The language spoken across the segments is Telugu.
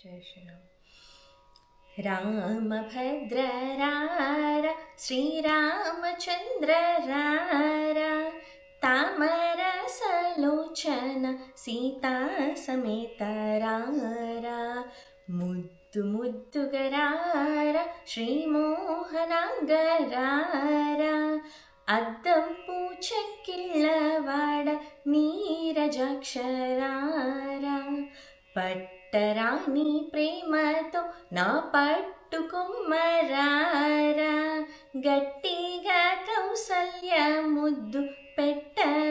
जय श्री राम। रामभद्र रारा श्रीरामचन्द्र रारा तामरसलोचन सीता समेत रारा मुद्दु मुद्दुगरारा श्रीमोहनांगरारा అద్దం పూచెక్కిళ్ళవాడ నీరజాక్షరారా పట్టరాని ప్రేమతో నా పట్టుకొమ్మరారా గట్టిగా కౌసల్య ముద్దు పెట్టవేగరారా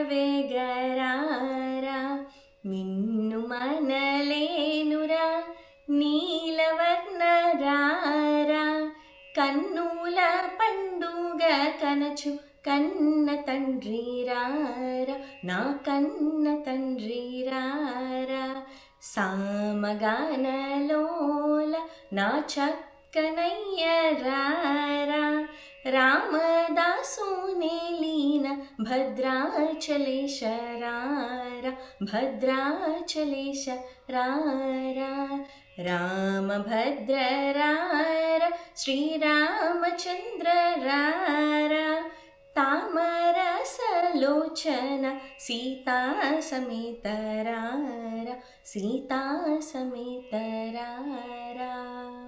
నిన్ను మనలేనురా నీలవర్ణరారా కన్నుల పండుగ కనచు కన్న తండ్రి రారా నా కన్న తండ్రి రారా సామగానలోల నా చక్కనయ్య రారా రామదాసునే లీన భద్రాచలేశ రారా భద్రాచలేశ రారా రామభద్ర రారా శ్రీరామచంద్ర రారా तामरसलोचन सीता समेत रारा सीता समेत रारा।